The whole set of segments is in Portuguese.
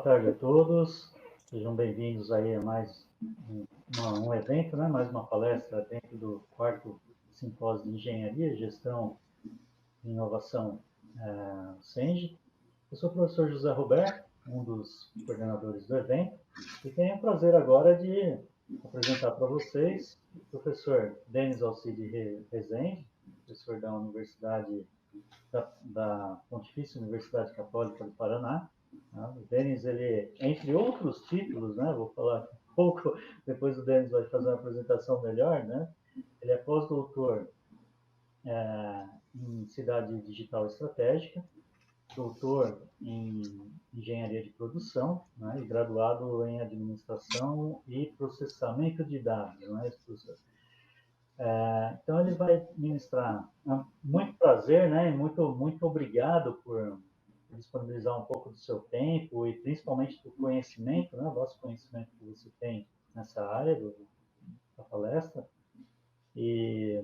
tarde a todos, sejam bem-vindos aí a mais um evento, né? Mais uma palestra dentro do 4º Simpósio de Engenharia, Gestão e Inovação SENGE. Eu sou o professor José Roberto, um dos coordenadores do evento, e tenho o prazer agora de apresentar para vocês o professor Denis Alcide Rezende, professor da Universidade da Pontifícia Universidade Católica do Paraná. O Denis, ele, entre outros títulos, né, vou falar um pouco, depois o Denis vai fazer uma apresentação melhor, né, ele é pós-doutor em Cidade Digital Estratégica, doutor em Engenharia de Produção, né, e graduado em Administração e Processamento de Dados, né, então ele vai ministrar. Muito prazer, né, e muito obrigado por disponibilizar um pouco do seu tempo e principalmente do conhecimento, né, o vosso conhecimento que você tem nessa área da palestra. E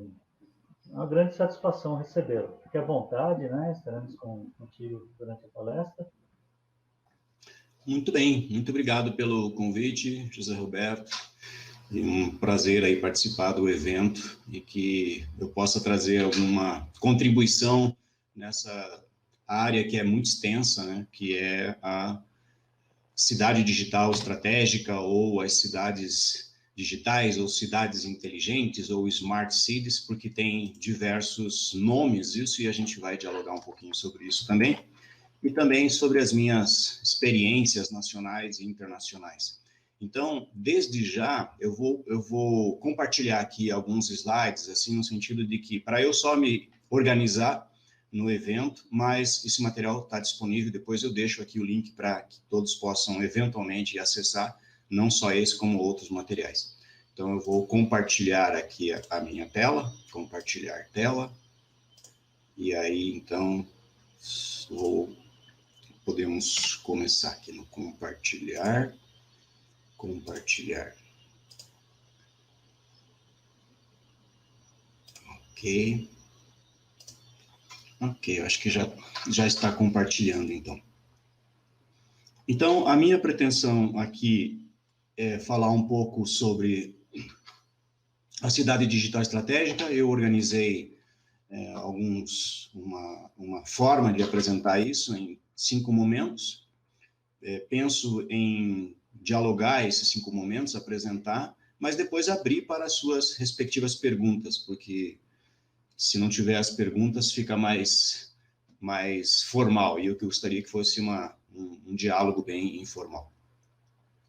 é uma grande satisfação recebê-lo. Fique à vontade, né, estaremos contigo durante a palestra. Muito bem, muito obrigado pelo convite, José Roberto. É um prazer aí participar do evento e que eu possa trazer alguma contribuição nessa área que é muito extensa, né, que é a cidade digital estratégica ou as cidades digitais ou cidades inteligentes ou smart cities, porque tem diversos nomes isso e a gente vai dialogar um pouquinho sobre isso também, e também sobre as minhas experiências nacionais e internacionais. Então, desde já, eu vou compartilhar aqui alguns slides, assim, no sentido de que, para eu só me organizar no evento, mas esse material está disponível, depois eu deixo aqui o link para que todos possam, eventualmente, acessar, não só esse, como outros materiais. Então, eu vou compartilhar aqui a minha tela, compartilhar tela, e aí, então, podemos começar aqui no compartilhar. Ok, eu acho que já está compartilhando, então. Então, a minha pretensão aqui é falar um pouco sobre a cidade digital estratégica. Eu organizei uma forma de apresentar isso em 5 momentos. Penso em dialogar esses 5 momentos, apresentar, mas depois abrir para as suas respectivas perguntas, porque se não tiver as perguntas fica mais formal, e eu gostaria que fosse um diálogo bem informal.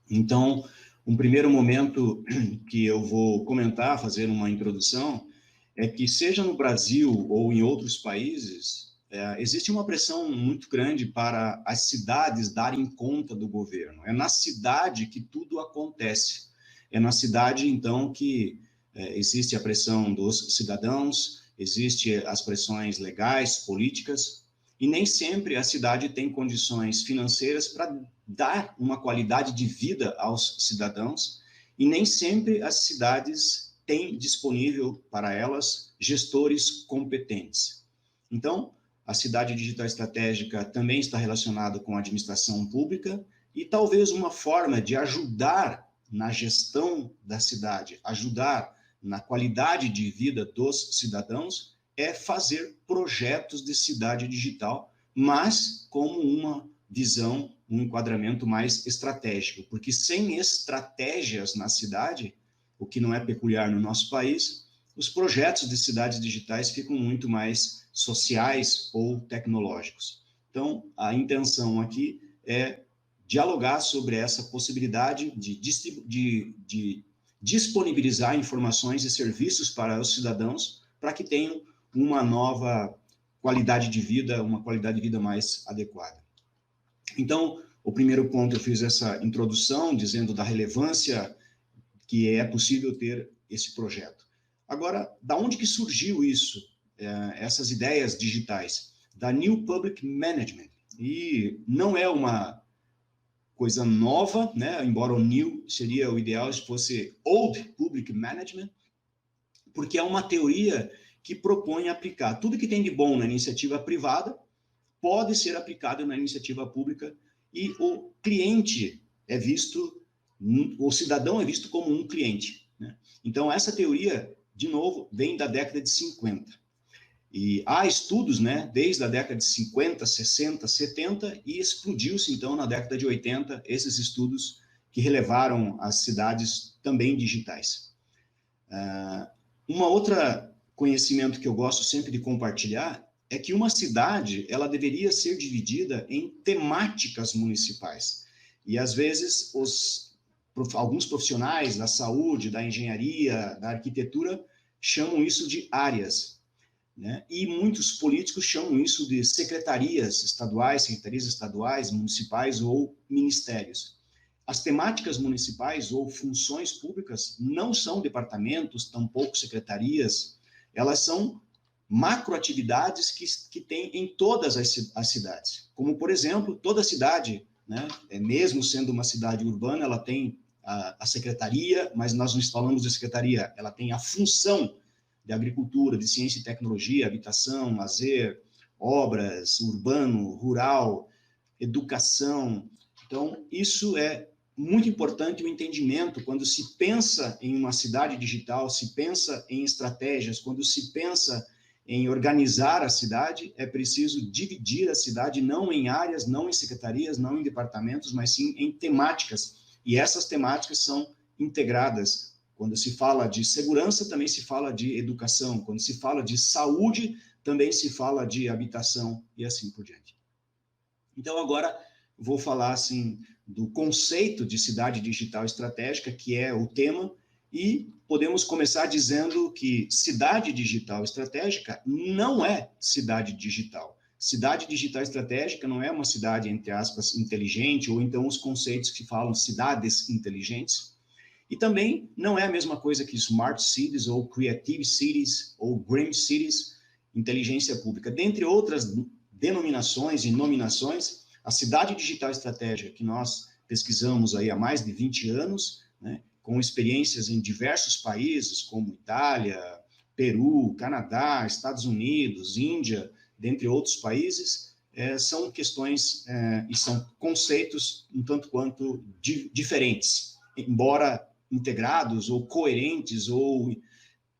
Então, um primeiro momento que eu vou comentar, fazer uma introdução, é que seja no Brasil ou em outros países, existe uma pressão muito grande para as cidades darem conta do governo. É na cidade que tudo acontece. É na cidade, então, que existe a pressão dos cidadãos, existe as pressões legais, políticas, e nem sempre a cidade tem condições financeiras para dar uma qualidade de vida aos cidadãos, e nem sempre as cidades têm disponível para elas gestores competentes. Então, a cidade digital estratégica também está relacionada com a administração pública, e talvez uma forma de ajudar na gestão da cidade, ajudar na qualidade de vida dos cidadãos, é fazer projetos de cidade digital, mas como uma visão, um enquadramento mais estratégico, porque sem estratégias na cidade, o que não é peculiar no nosso país, os projetos de cidades digitais ficam muito mais sociais ou tecnológicos. Então, a intenção aqui é dialogar sobre essa possibilidade de disponibilizar informações e serviços para os cidadãos para que tenham uma nova qualidade de vida, uma qualidade de vida mais adequada. Então, o primeiro ponto, eu fiz essa introdução, dizendo da relevância que é possível ter esse projeto. Agora, da onde que surgiu isso, essas ideias digitais? Da New Public Management. E não é uma coisa nova, né? Embora o new seria o ideal se fosse Old Public Management, porque é uma teoria que propõe aplicar tudo que tem de bom na iniciativa privada, pode ser aplicado na iniciativa pública, e o cliente é visto, o cidadão é visto como um cliente, né? Então, essa teoria, de novo, vem da década de 50. E há estudos, né, desde a década de 50, 60, 70, e explodiu-se, então, na década de 80, esses estudos que relevaram as cidades também digitais. Uma outra conhecimento que eu gosto sempre de compartilhar é que uma cidade, ela deveria ser dividida em temáticas municipais. E, às vezes, alguns profissionais da saúde, da engenharia, da arquitetura, chamam isso de áreas, né? E muitos políticos chamam isso de secretarias estaduais, municipais ou ministérios. As temáticas municipais ou funções públicas não são departamentos, tampouco secretarias, elas são macroatividades que tem em todas as cidades. Como, por exemplo, toda cidade, né, mesmo sendo uma cidade urbana, ela tem a secretaria, mas nós não falamos de secretaria, ela tem a função de agricultura, de ciência e tecnologia, habitação, lazer, obras, urbano, rural, educação. Então, isso é muito importante o entendimento quando se pensa em uma cidade digital, se pensa em estratégias, quando se pensa em organizar a cidade, é preciso dividir a cidade não em áreas, não em secretarias, não em departamentos, mas sim em temáticas. E essas temáticas são integradas. Quando se fala de segurança, também se fala de educação. Quando se fala de saúde, também se fala de habitação e assim por diante. Então, agora, vou falar assim do conceito de cidade digital estratégica, que é o tema, e podemos começar dizendo que cidade digital estratégica não é cidade digital. Cidade digital estratégica não é uma cidade, entre aspas, inteligente, ou então os conceitos que falam cidades inteligentes. E também não é a mesma coisa que Smart Cities, ou Creative Cities, ou Green Cities, inteligência pública. Dentre outras denominações e nominações, a cidade digital estratégica, que nós pesquisamos aí há mais de 20 anos, né, com experiências em diversos países, como Itália, Peru, Canadá, Estados Unidos, Índia, dentre outros países, são questões e são conceitos um tanto quanto diferentes, embora integrados ou coerentes ou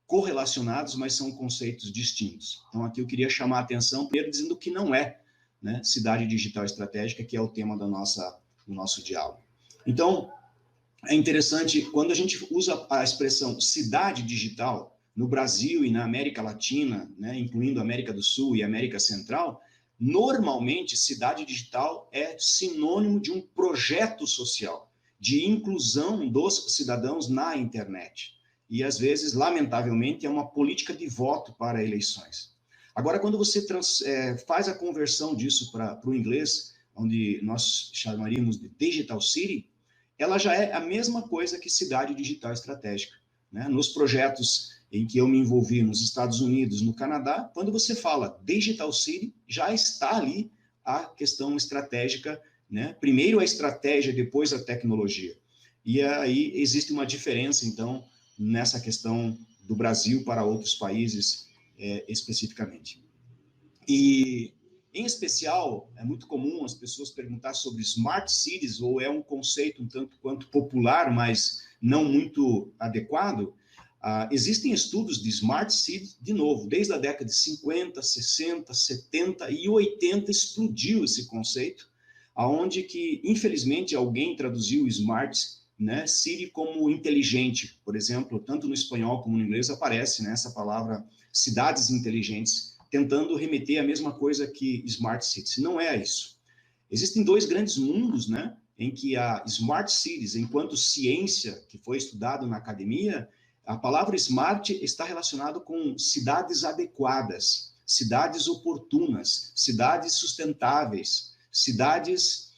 correlacionados, mas são conceitos distintos. Então, aqui eu queria chamar a atenção, primeiro dizendo que não é, né, cidade digital estratégica, que é o tema do nosso diálogo. Então, é interessante, quando a gente usa a expressão cidade digital, no Brasil e na América Latina, né, incluindo a América do Sul e a América Central, normalmente cidade digital é sinônimo de um projeto social, de inclusão dos cidadãos na internet. E, às vezes, lamentavelmente, é uma política de voto para eleições. Agora, quando você faz a conversão disso para o inglês, onde nós chamaríamos de Digital City, ela já é a mesma coisa que cidade digital estratégica, né? Nos projetos em que eu me envolvi nos Estados Unidos, no Canadá, quando você fala Digital City, já está ali a questão estratégica, né? Primeiro a estratégia, depois a tecnologia. E aí existe uma diferença, então, nessa questão do Brasil para outros países especificamente. E, em especial, é muito comum as pessoas perguntar sobre Smart Cities, ou é um conceito um tanto quanto popular, mas não muito adequado. Existem estudos de Smart Cities, de novo, desde a década de 50, 60, 70 e 80 explodiu esse conceito, aonde que, infelizmente, alguém traduziu Smart, né, City como inteligente. Por exemplo, tanto no espanhol como no inglês aparece, né, essa palavra cidades inteligentes, tentando remeter a mesma coisa que Smart Cities. Não é isso. Existem dois grandes mundos, né, em que a Smart Cities, enquanto ciência que foi estudado na academia, a palavra smart está relacionado com cidades adequadas, cidades oportunas, cidades sustentáveis, cidades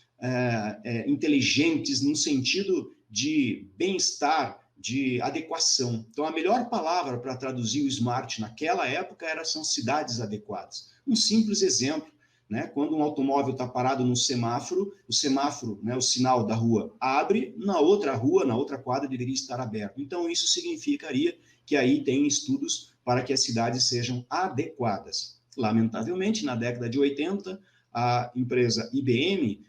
inteligentes no sentido de bem-estar, de adequação. Então, a melhor palavra para traduzir o smart naquela época são cidades adequadas. Um simples exemplo, né? Quando um automóvel está parado no semáforo, o semáforo, né, o sinal da rua abre, na outra rua, na outra quadra, deveria estar aberto. Então, isso significaria que aí tem estudos para que as cidades sejam adequadas. Lamentavelmente, na década de 80, a empresa IBM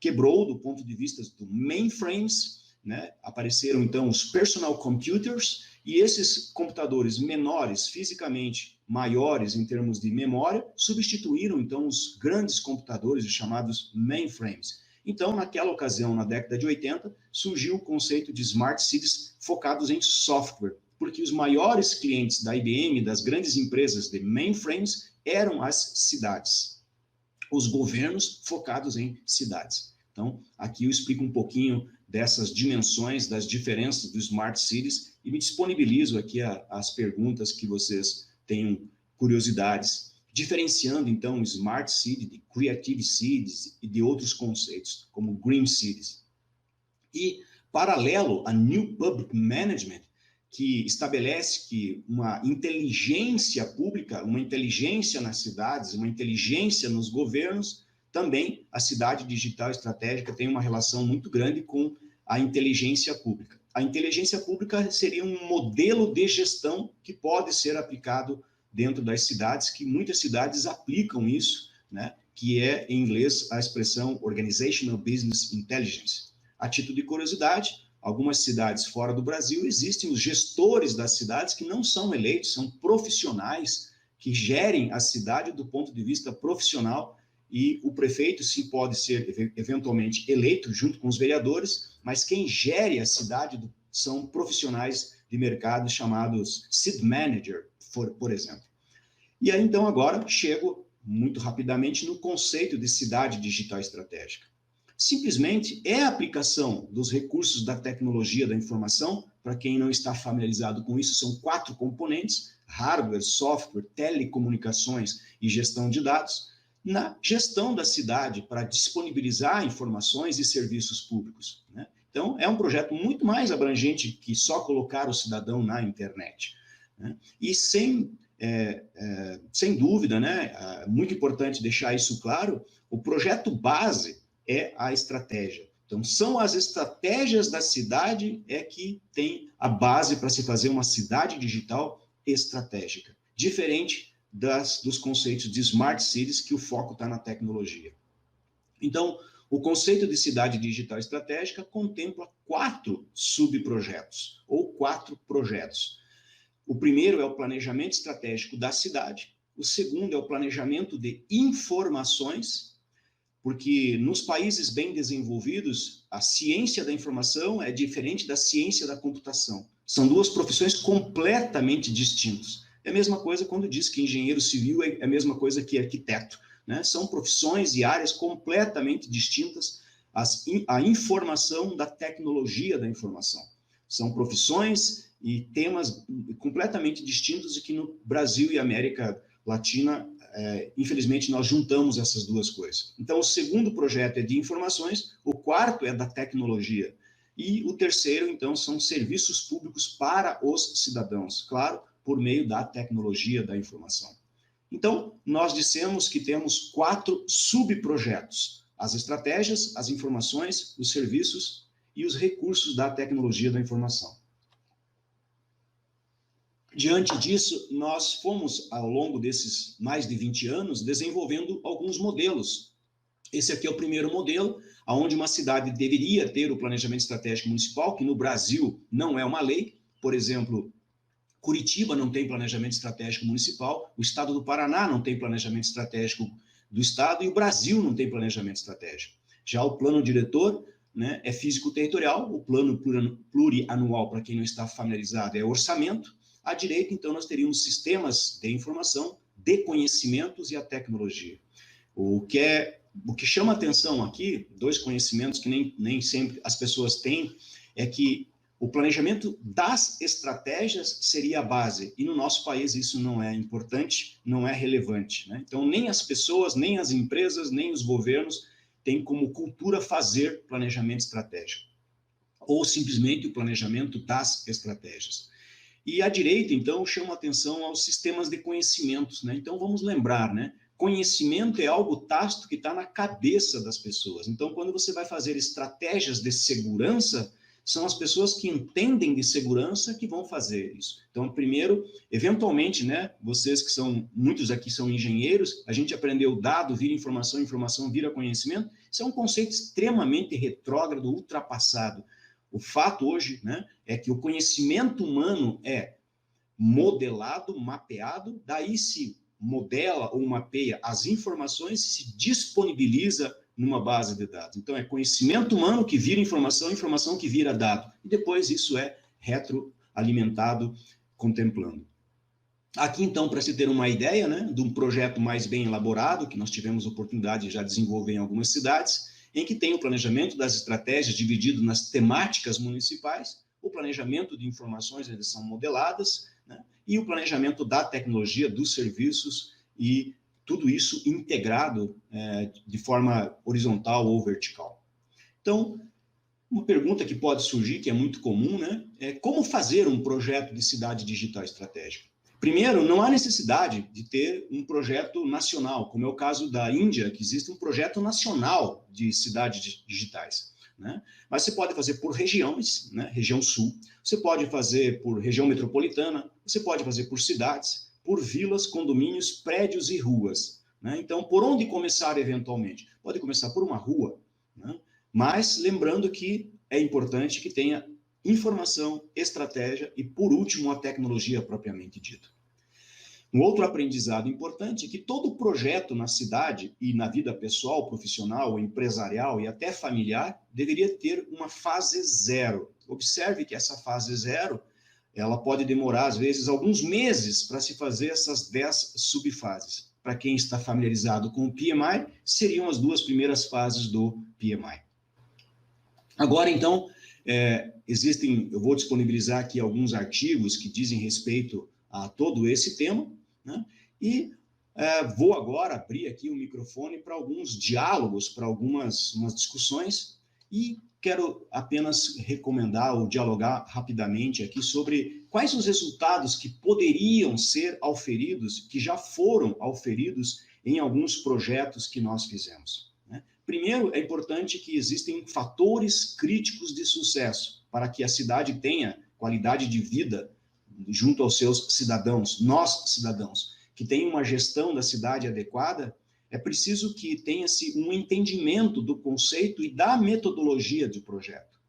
quebrou do ponto de vista do mainframes, né? Apareceram, então, os personal computers, e esses computadores menores, fisicamente maiores em termos de memória, substituíram, então, os grandes computadores, os chamados mainframes. Então, naquela ocasião, na década de 80, surgiu o conceito de smart cities focados em software, porque os maiores clientes da IBM, das grandes empresas de mainframes, eram as cidades. Os governos focados em cidades. Então, aqui eu explico um pouquinho dessas dimensões, das diferenças do Smart Cities, e me disponibilizo aqui as perguntas que vocês tenham curiosidades, diferenciando, então, Smart City de Creative Cities e de outros conceitos, como Green Cities. E, paralelo a New Public Management, que estabelece que uma inteligência pública, uma inteligência nas cidades, uma inteligência nos governos, também a cidade digital estratégica tem uma relação muito grande com a inteligência pública. A inteligência pública seria um modelo de gestão que pode ser aplicado dentro das cidades, que muitas cidades aplicam isso, né, que é, em inglês, a expressão Organizational Business Intelligence. A título de curiosidade, algumas cidades fora do Brasil, existem os gestores das cidades que não são eleitos, são profissionais que gerem a cidade do ponto de vista profissional, e o prefeito sim pode ser eventualmente eleito junto com os vereadores, mas quem gere a cidade são profissionais de mercado chamados City Manager, por exemplo. E aí, então, agora chego muito rapidamente no conceito de cidade digital estratégica. Simplesmente é a aplicação dos recursos da tecnologia da informação. Para quem não está familiarizado com isso, são 4 componentes: hardware, software, telecomunicações e gestão de dados, na gestão da cidade para disponibilizar informações e serviços públicos, né? Então, é um projeto muito mais abrangente que só colocar o cidadão na internet, né? E sem dúvida, né, muito importante deixar isso claro, o projeto base é a estratégia. Então, são as estratégias da cidade que tem a base para se fazer uma cidade digital estratégica, diferente dos conceitos de Smart Cities, que o foco está na tecnologia. Então, o conceito de cidade digital estratégica contempla 4 subprojetos, ou 4 projetos. O primeiro é o planejamento estratégico da cidade, o segundo é o planejamento de informações, porque nos países bem desenvolvidos, a ciência da informação é diferente da ciência da computação. São 2 profissões completamente distintas. É a mesma coisa quando diz que engenheiro civil é a mesma coisa que arquiteto, né? São profissões e áreas completamente distintas, a informação da tecnologia da informação. São profissões e temas completamente distintos e que no Brasil e América Latina, infelizmente, nós juntamos essas 2 coisas. Então, o segundo projeto é de informações, o quarto é da tecnologia. E o terceiro, então, são serviços públicos para os cidadãos, claro, por meio da tecnologia da informação. Então, nós dissemos que temos 4 subprojetos: as estratégias, as informações, os serviços e os recursos da tecnologia da informação. Diante disso, nós fomos, ao longo desses mais de 20 anos, desenvolvendo alguns modelos. Esse aqui é o primeiro modelo, onde uma cidade deveria ter o planejamento estratégico municipal, que no Brasil não é uma lei. Por exemplo, Curitiba não tem planejamento estratégico municipal, o estado do Paraná não tem planejamento estratégico do estado e o Brasil não tem planejamento estratégico. Já o plano diretor, né, é físico-territorial, o plano plurianual, para quem não está familiarizado, é orçamento. À direita, então, nós teríamos sistemas de informação, de conhecimentos e a tecnologia. O que chama atenção aqui, 2 conhecimentos que nem sempre as pessoas têm, é que o planejamento das estratégias seria a base, e no nosso país isso não é importante, não é relevante, né? Então, nem as pessoas, nem as empresas, nem os governos têm como cultura fazer planejamento estratégico, ou simplesmente o planejamento das estratégias. E à direita, então, chama atenção aos sistemas de conhecimentos, né? Então, vamos lembrar, né? Conhecimento é algo tácito que está na cabeça das pessoas. Então, quando você vai fazer estratégias de segurança, são as pessoas que entendem de segurança que vão fazer isso. Então, primeiro, eventualmente, né, vocês que são, muitos aqui são engenheiros, a gente aprendeu dado vira informação, informação vira conhecimento. Isso é um conceito extremamente retrógrado, ultrapassado. O fato hoje, né, é que o conhecimento humano é modelado, mapeado, daí se modela ou mapeia as informações e se disponibiliza numa base de dados. Então, é conhecimento humano que vira informação, informação que vira dado. E depois isso é retroalimentado, contemplando. Aqui, então, para se ter uma ideia, né, de um projeto mais bem elaborado, que nós tivemos oportunidade de já desenvolver em algumas cidades, em que tem o planejamento das estratégias dividido nas temáticas municipais, o planejamento de informações, eles são modeladas, né, e o planejamento da tecnologia, dos serviços, e tudo isso integrado de forma horizontal ou vertical. Então, uma pergunta que pode surgir, que é muito comum, né, é como fazer um projeto de cidade digital estratégica? Primeiro, não há necessidade de ter um projeto nacional, como é o caso da Índia, que existe um projeto nacional de cidades digitais, né? Mas você pode fazer por regiões, né? Região sul, você pode fazer por região metropolitana, você pode fazer por cidades, por vilas, condomínios, prédios e ruas, né? Então, por onde começar eventualmente? Pode começar por uma rua, né? Mas lembrando que é importante que tenha informação, estratégia e, por último, a tecnologia propriamente dita. Um outro aprendizado importante é que todo projeto na cidade e na vida pessoal, profissional, empresarial e até familiar deveria ter uma fase zero. Observe que essa fase zero, ela pode demorar, às vezes, alguns meses para se fazer essas 10 subfases. Para quem está familiarizado com o PMI, seriam as 2 primeiras fases do PMI. Agora, então, eu vou disponibilizar aqui alguns artigos que dizem respeito a todo esse tema, né? E vou agora abrir aqui o microfone para alguns diálogos, para algumas discussões, e quero apenas recomendar ou dialogar rapidamente aqui sobre quais os resultados que poderiam ser auferidos, que já foram auferidos em alguns projetos que nós fizemos. Primeiro, é importante que existem fatores críticos de sucesso para que a cidade tenha qualidade de vida junto aos seus cidadãos, nós cidadãos, que tenham uma gestão da cidade adequada. É preciso que tenha-se um entendimento do conceito e da metodologia do projeto.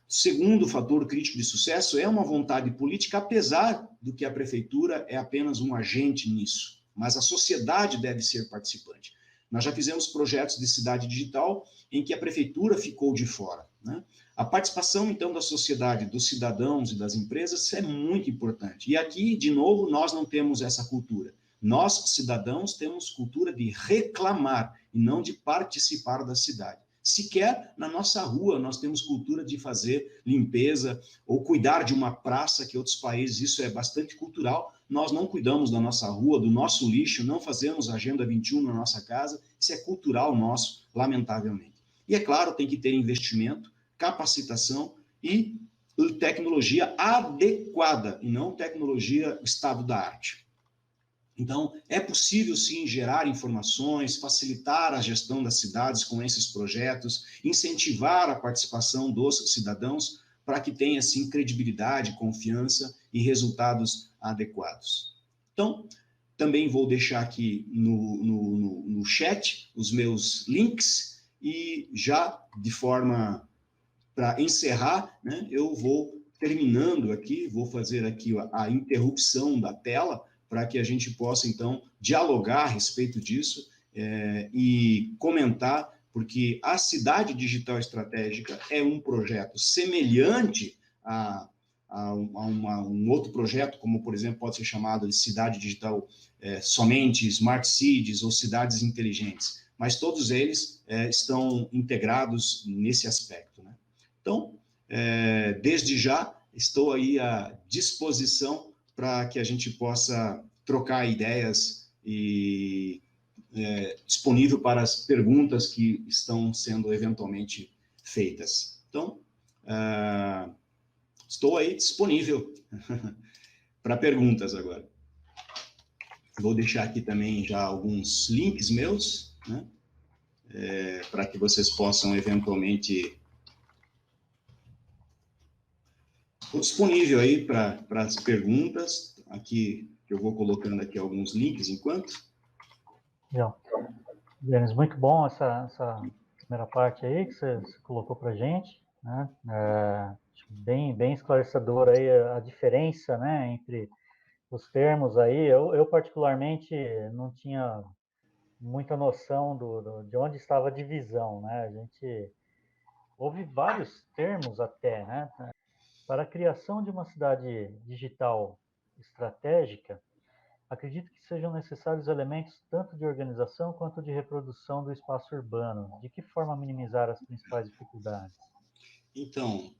Segundo fator crítico de sucesso é uma vontade política, apesar do que a prefeitura é apenas um agente nisso, mas a sociedade deve ser participante. Nós já fizemos projetos de cidade digital em que a prefeitura ficou de fora, né? A participação, então, da sociedade, dos cidadãos e das empresas é muito importante. E aqui, de novo, nós não temos essa cultura. Nós, cidadãos, temos cultura de reclamar e não de participar da cidade. Sequer na nossa rua nós temos cultura de fazer limpeza ou cuidar de uma praça, que em outros países isso é bastante cultural. Nós não cuidamos da nossa rua, do nosso lixo, não fazemos Agenda 21 na nossa casa. Isso é cultural nosso, lamentavelmente. E, é claro, tem que ter investimento, capacitação e tecnologia adequada, e não tecnologia estado da arte. Então, é possível, sim, gerar informações, facilitar a gestão das cidades com esses projetos, incentivar a participação dos cidadãos para que tenha, sim, credibilidade, confiança e resultados adequados. Então, também vou deixar aqui no chat os meus links e já de forma para encerrar, né, eu vou terminando aqui, vou fazer aqui a interrupção da tela para que a gente possa, então, dialogar a respeito disso e comentar, porque a Cidade Digital Estratégica é um projeto semelhante a um outro projeto, como, por exemplo, pode ser chamado de Cidade Digital somente Smart Cities ou Cidades Inteligentes, mas todos eles estão integrados nesse aspecto, né? Então, desde já, estou aí à disposição para que a gente possa trocar ideias e disponível para as perguntas que estão sendo eventualmente feitas. Então, estou aí disponível para perguntas agora. Vou deixar aqui também já alguns links meus, né, para que vocês possam eventualmente Estou disponível aí para as perguntas, aqui, que eu vou colocando aqui alguns links enquanto. Legal. Denis, muito bom essa primeira parte aí que você colocou para a gente, né? Bem esclarecedor aí a diferença, né, entre os termos aí. Eu particularmente não tinha muita noção de onde estava a divisão, né? A gente houve vários termos até, né? Para a criação de uma cidade digital estratégica, acredito que sejam necessários elementos tanto de organização quanto de reprodução do espaço urbano. De que forma minimizar as principais dificuldades? Então,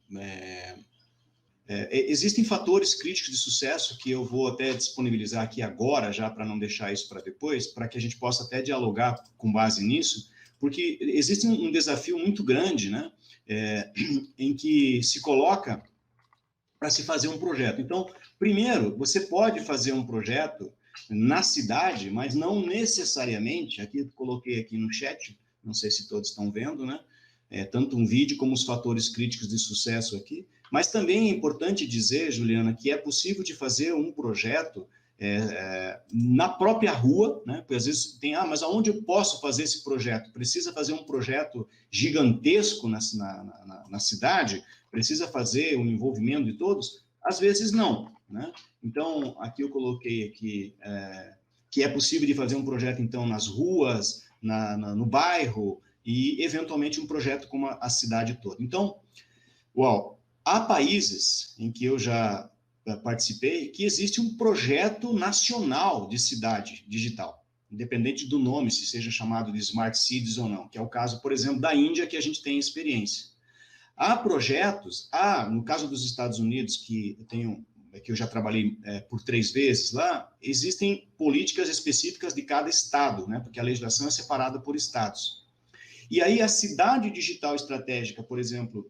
existem fatores críticos de sucesso que eu vou até disponibilizar aqui agora, já para não deixar isso para depois, para que a gente possa até dialogar com base nisso, porque existe um desafio muito grande, né, em que se coloca para se fazer um projeto. Então, primeiro, você pode fazer um projeto na cidade, mas não necessariamente, aqui eu coloquei aqui no chat, não sei se todos estão vendo, né? Tanto um vídeo como os fatores críticos de sucesso aqui, mas também é importante dizer, Juliana, que é possível de fazer um projeto na própria rua, né? Porque às vezes tem, mas aonde eu posso fazer esse projeto? Precisa fazer um projeto gigantesco na cidade? Precisa fazer o envolvimento de todos? Às vezes não, né? Então, aqui eu coloquei aqui que é possível de fazer um projeto, então, nas ruas, no bairro, e, eventualmente, um projeto como a cidade toda. Então, há países em que eu já participei que existe um projeto nacional de cidade digital, independente do nome, se seja chamado de Smart Cities ou não, que é o caso, por exemplo, da Índia, que a gente tem experiência. Há projetos, no caso dos Estados Unidos, que eu já trabalhei por 3 vezes lá, existem políticas específicas de cada estado, né, porque a legislação é separada por estados. E aí a cidade digital estratégica, por exemplo,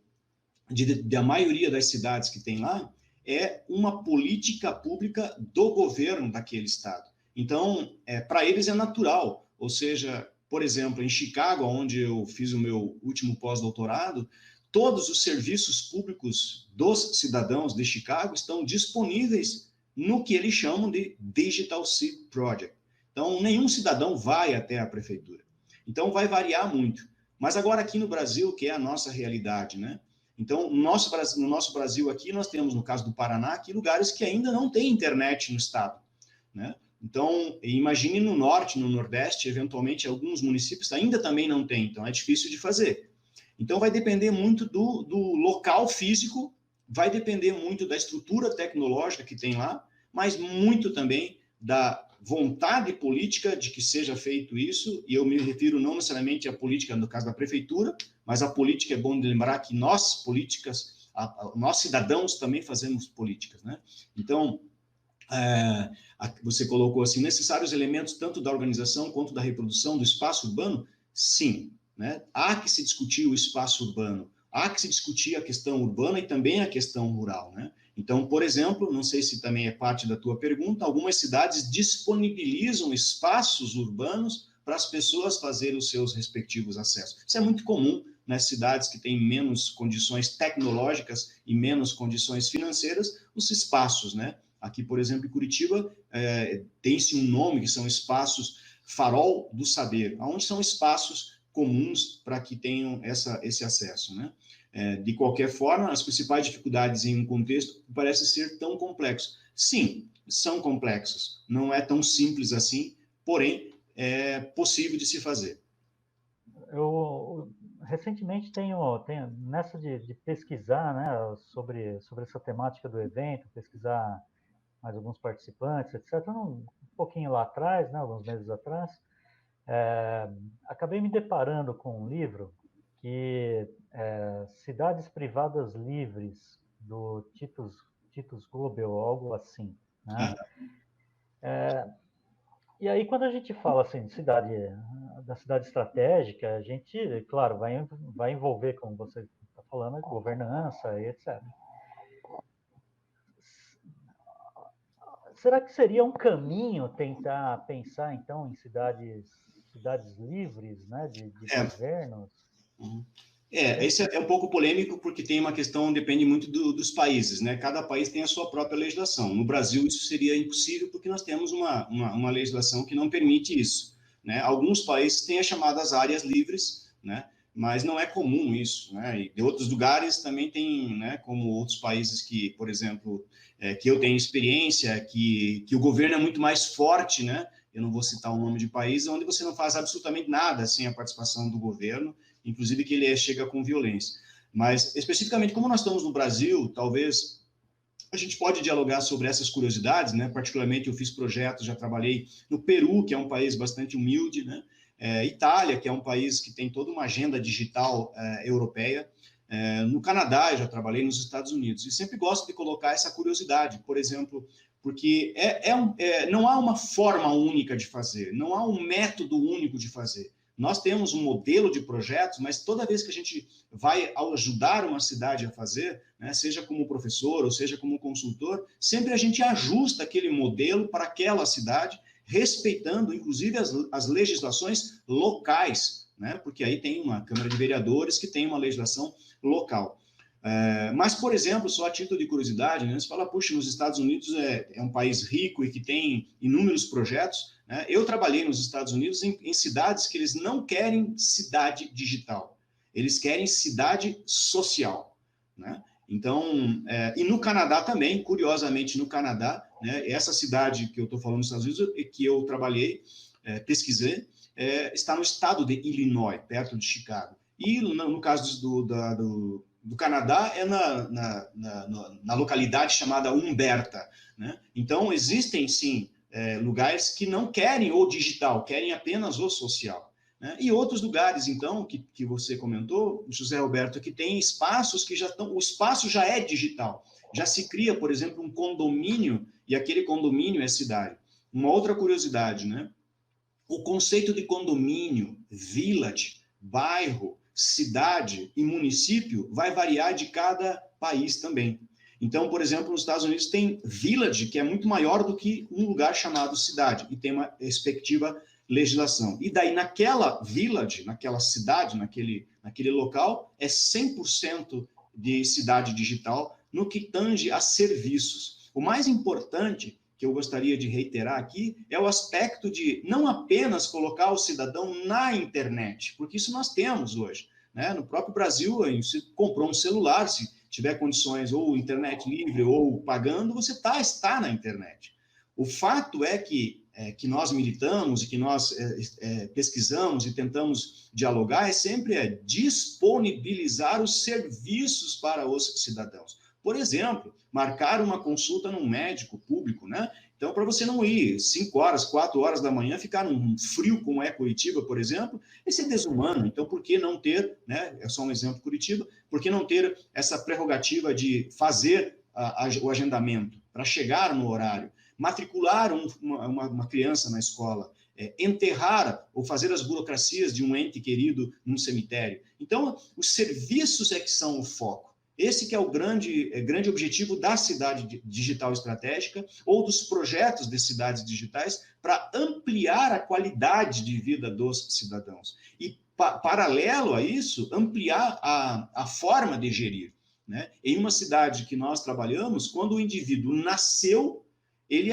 da maioria das cidades que tem lá, é uma política pública do governo daquele estado. Então, para eles é natural, ou seja, por exemplo, em Chicago, onde eu fiz o meu último pós-doutorado, todos os serviços públicos dos cidadãos de Chicago estão disponíveis no que eles chamam de Digital City Project. Então, nenhum cidadão vai até a prefeitura. Então, vai variar muito. Mas agora aqui no Brasil, que é a nossa realidade, né? Então, no nosso Brasil aqui, nós temos, no caso do Paraná, aqui, lugares que ainda não têm internet no estado, né? Então, imagine no norte, no nordeste, eventualmente, alguns municípios ainda também não têm, então é difícil de fazer. Então, vai depender muito do local físico, vai depender muito da estrutura tecnológica que tem lá, mas muito também da vontade política de que seja feito isso, e eu me refiro não necessariamente à política, no caso da prefeitura, mas a política é bom de lembrar que nós, políticas, nós cidadãos também fazemos políticas, né? Então, você colocou assim, necessários elementos tanto da organização quanto da reprodução do espaço urbano? Sim, né? Há que se discutir o espaço urbano, há que se discutir a questão urbana e também a questão rural, né? Então, por exemplo, não sei se também é parte da tua pergunta, algumas cidades disponibilizam espaços urbanos para as pessoas fazerem os seus respectivos acessos. Isso é muito comum nas cidades que têm menos condições tecnológicas e menos condições financeiras, os espaços, né? Aqui, por exemplo, em Curitiba, tem-se um nome que são espaços farol do saber, onde são espaços comuns para que tenham esse acesso, né? De qualquer forma, as principais dificuldades em um contexto parece ser tão complexo. Sim, são complexos, não é tão simples assim, porém, é possível de se fazer. Eu recentemente tenho nessa de pesquisar, né, sobre essa temática do evento, pesquisar mais alguns participantes, etc. Um pouquinho lá atrás, né, alguns meses atrás, acabei me deparando com um livro que Cidades Privadas Livres, do Titus Global, algo assim, né? E aí, quando a gente fala assim, da cidade estratégica, a gente, claro, vai envolver, como você está falando, governança e etc. Será que seria um caminho tentar pensar, então, em cidades livres, né, de governos? Esse é um pouco polêmico, porque tem uma questão, depende muito dos países, né? Cada país tem a sua própria legislação. No Brasil, isso seria impossível, porque nós temos uma legislação que não permite isso, né? Alguns países têm as chamadas áreas livres, né? Mas não é comum isso, né? E de outros lugares também tem, né? Como outros países que, por exemplo, que eu tenho experiência, que o governo é muito mais forte, né? Eu não vou citar o nome de país, onde você não faz absolutamente nada sem a participação do governo, inclusive que ele chega com violência. Mas, especificamente, como nós estamos no Brasil, talvez a gente pode dialogar sobre essas curiosidades, né? Particularmente, eu fiz projetos, já trabalhei no Peru, que é um país bastante humilde, né? Itália, que é um país que tem toda uma agenda digital europeia. No Canadá, eu já trabalhei nos Estados Unidos. E sempre gosto de colocar essa curiosidade, por exemplo, porque não há uma forma única de fazer, não há um método único de fazer. Nós temos um modelo de projetos, mas toda vez que a gente vai ajudar uma cidade a fazer, né, seja como professor ou seja como consultor, sempre a gente ajusta aquele modelo para aquela cidade, respeitando, inclusive, as legislações locais, né, porque aí tem uma Câmara de Vereadores que tem uma legislação local. Mas, por exemplo, só a título de curiosidade, né, você fala, puxa, nos Estados Unidos é um país rico e que tem inúmeros projetos, né? Eu trabalhei nos Estados Unidos em cidades que eles não querem cidade digital, eles querem cidade social, né? Então, e no Canadá também, curiosamente, no Canadá, né, essa cidade que eu estou falando nos Estados Unidos, que eu trabalhei, pesquisei, está no estado de Illinois, perto de Chicago. E no caso do Canadá é na localidade chamada Humberta, né? Então, existem, sim, lugares que não querem o digital, querem apenas o social, né? E outros lugares, então, que você comentou, José Roberto, que tem espaços que já estão, o espaço já é digital, já se cria, por exemplo, um condomínio, e aquele condomínio é cidade. Uma outra curiosidade, né? O conceito de condomínio, village, bairro, cidade e município vai variar de cada país também. Então, por exemplo, nos Estados Unidos tem village, que é muito maior do que um lugar chamado cidade, e tem uma respectiva legislação. E daí, naquela village, naquela cidade, naquele local, é 100% de cidade digital no que tange a serviços. O mais importante que eu gostaria de reiterar aqui é o aspecto de não apenas colocar o cidadão na internet, porque isso nós temos hoje, né? No próprio Brasil, você comprou um celular, se tiver condições ou internet livre ou pagando, você está na internet. O fato é que nós militamos e que nós pesquisamos e tentamos dialogar sempre disponibilizar os serviços para os cidadãos. Por exemplo, marcar uma consulta num médico público, né? Então, para você não ir 5 horas, 4 horas da manhã, ficar num frio como é Curitiba, por exemplo, isso é desumano. Então, por que não ter, né? É só um exemplo Curitiba, por que não ter essa prerrogativa de fazer o agendamento para chegar no horário, matricular uma criança na escola, enterrar ou fazer as burocracias de um ente querido num cemitério? Então, os serviços é que são o foco. Esse que é o grande objetivo da cidade digital estratégica ou dos projetos de cidades digitais para ampliar a qualidade de vida dos cidadãos. E, paralelo a isso, ampliar a forma de gerir, né? Em uma cidade que nós trabalhamos, quando o indivíduo nasceu, ele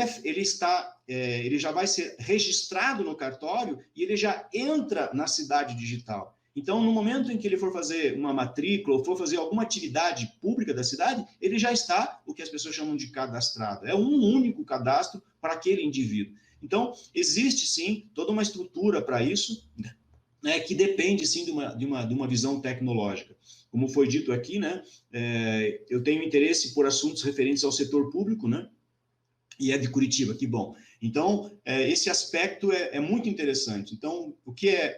já vai ser registrado no cartório e ele já entra na cidade digital. Então, no momento em que ele for fazer uma matrícula ou for fazer alguma atividade pública da cidade, ele já está o que as pessoas chamam de cadastrado. É um único cadastro para aquele indivíduo. Então, existe, sim, toda uma estrutura para isso, né, que depende, sim, de uma visão tecnológica. Como foi dito aqui, né, eu tenho interesse por assuntos referentes ao setor público, né, e é de Curitiba, que bom. Então, esse aspecto é muito interessante. Então,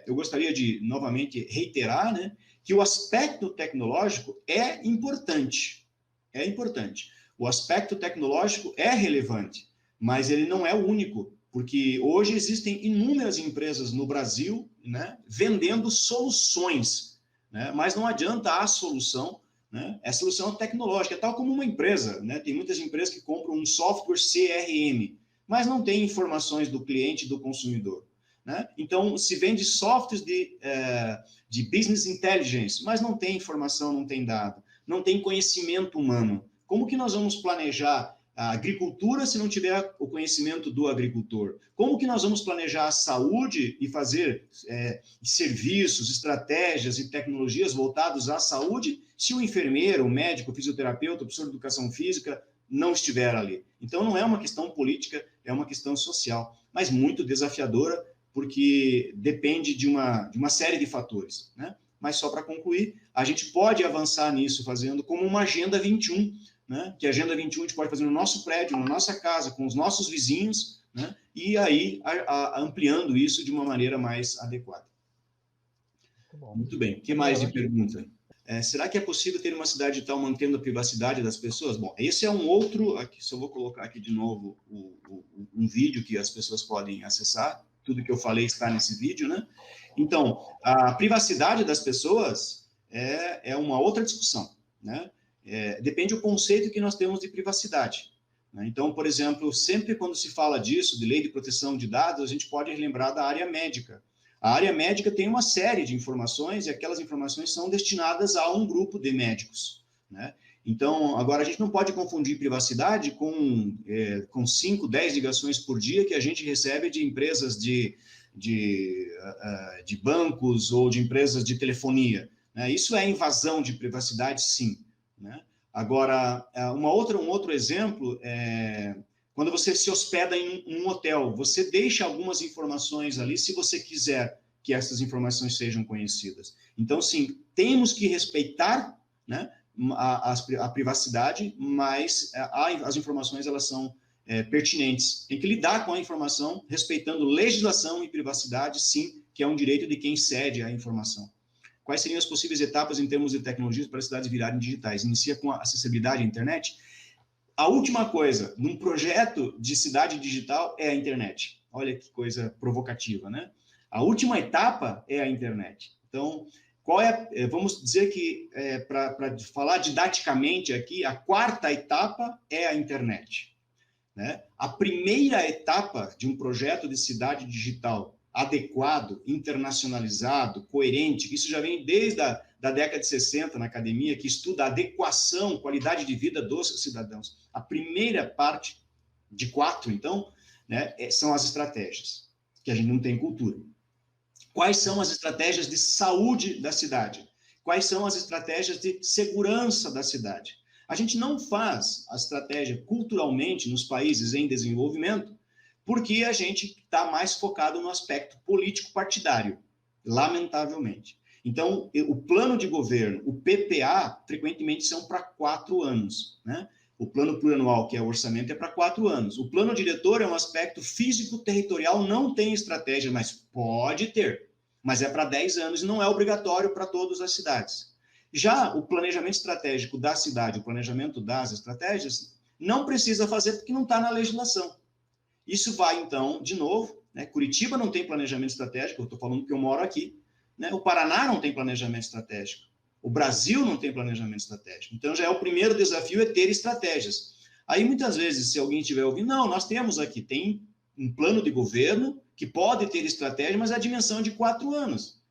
eu gostaria de, novamente, reiterar, né, que o aspecto tecnológico é importante. É importante. O aspecto tecnológico é relevante, mas ele não é o único, porque hoje existem inúmeras empresas no Brasil, né, vendendo soluções, né, mas não adianta a solução, né? A solução tecnológica, é tal como uma empresa, né? Tem muitas empresas que compram um software CRM, mas não tem informações do cliente e do consumidor. né? Então, se vende softwares de business intelligence, mas não tem informação, não tem dado, não tem conhecimento humano. Como que nós vamos planejar a agricultura se não tiver o conhecimento do agricultor? Como que nós vamos planejar a saúde e fazer serviços, estratégias e tecnologias voltados à saúde se o enfermeiro, o médico, o fisioterapeuta, o professor de educação física não estiver ali? Então, não é uma questão política, é uma questão social, mas muito desafiadora, porque depende de uma série de fatores, né? Mas só para concluir, a gente pode avançar nisso fazendo como uma Agenda 21, né? Que a Agenda 21 a gente pode fazer no nosso prédio, na nossa casa, com os nossos vizinhos, né? E aí ampliando isso de uma maneira mais adequada. Muito bem. O que mais de pergunta? Será que é possível ter uma cidade digital mantendo a privacidade das pessoas? Bom, esse é um outro, aqui, só vou colocar aqui de novo um vídeo que as pessoas podem acessar, tudo que eu falei está nesse vídeo, né? Então, a privacidade das pessoas é uma outra discussão, né? Depende do conceito que nós temos de privacidade, né? Então, por exemplo, sempre quando se fala disso, de lei de proteção de dados, a gente pode lembrar da área médica. A área médica tem uma série de informações e aquelas informações são destinadas a um grupo de médicos, né? Então, agora, a gente não pode confundir privacidade com 5, 10 ligações por dia que a gente recebe de empresas de bancos ou de empresas de telefonia, né? Isso é invasão de privacidade, sim, né? Agora, um outro exemplo é quando você se hospeda em um hotel, você deixa algumas informações ali, se você quiser que essas informações sejam conhecidas. Então, sim, temos que respeitar, né, a privacidade, mas as informações, elas são pertinentes. Tem que lidar com a informação, respeitando legislação e privacidade, sim, que é um direito de quem cede a informação. Quais seriam as possíveis etapas em termos de tecnologias para as cidades virarem digitais? Inicia com a acessibilidade à internet. A última coisa, num projeto de cidade digital, é a internet. Olha que coisa provocativa, né? A última etapa é a internet. Então, vamos dizer que, para falar didaticamente aqui, a quarta etapa é a internet, né? A primeira etapa de um projeto de cidade digital adequado, internacionalizado, coerente, isso já vem desde da década de 60 na academia, que estuda a adequação, qualidade de vida dos cidadãos. A primeira parte de 4, então, né, são as estratégias, que a gente não tem cultura. Quais são as estratégias de saúde da cidade? Quais são as estratégias de segurança da cidade? A gente não faz a estratégia culturalmente nos países em desenvolvimento, porque a gente está mais focado no aspecto político-partidário, lamentavelmente. Então, o plano de governo, o PPA, frequentemente são para 4 anos, né? O plano plurianual, que é o orçamento, é para 4 anos. O plano diretor é um aspecto físico-territorial, não tem estratégia, mas pode ter. Mas é para 10 anos e não é obrigatório para todas as cidades. Já o planejamento estratégico da cidade, o planejamento das estratégias, não precisa fazer porque não está na legislação. Isso vai, então, de novo, né? Curitiba não tem planejamento estratégico, eu estou falando que eu moro aqui, né? O Paraná não tem planejamento estratégico, o Brasil não tem planejamento estratégico. Então, já é o primeiro desafio, é ter estratégias. Aí, muitas vezes, se alguém estiver ouvindo, não, nós temos aqui, tem um plano de governo que pode ter estratégia, mas é a dimensão de 4 anos.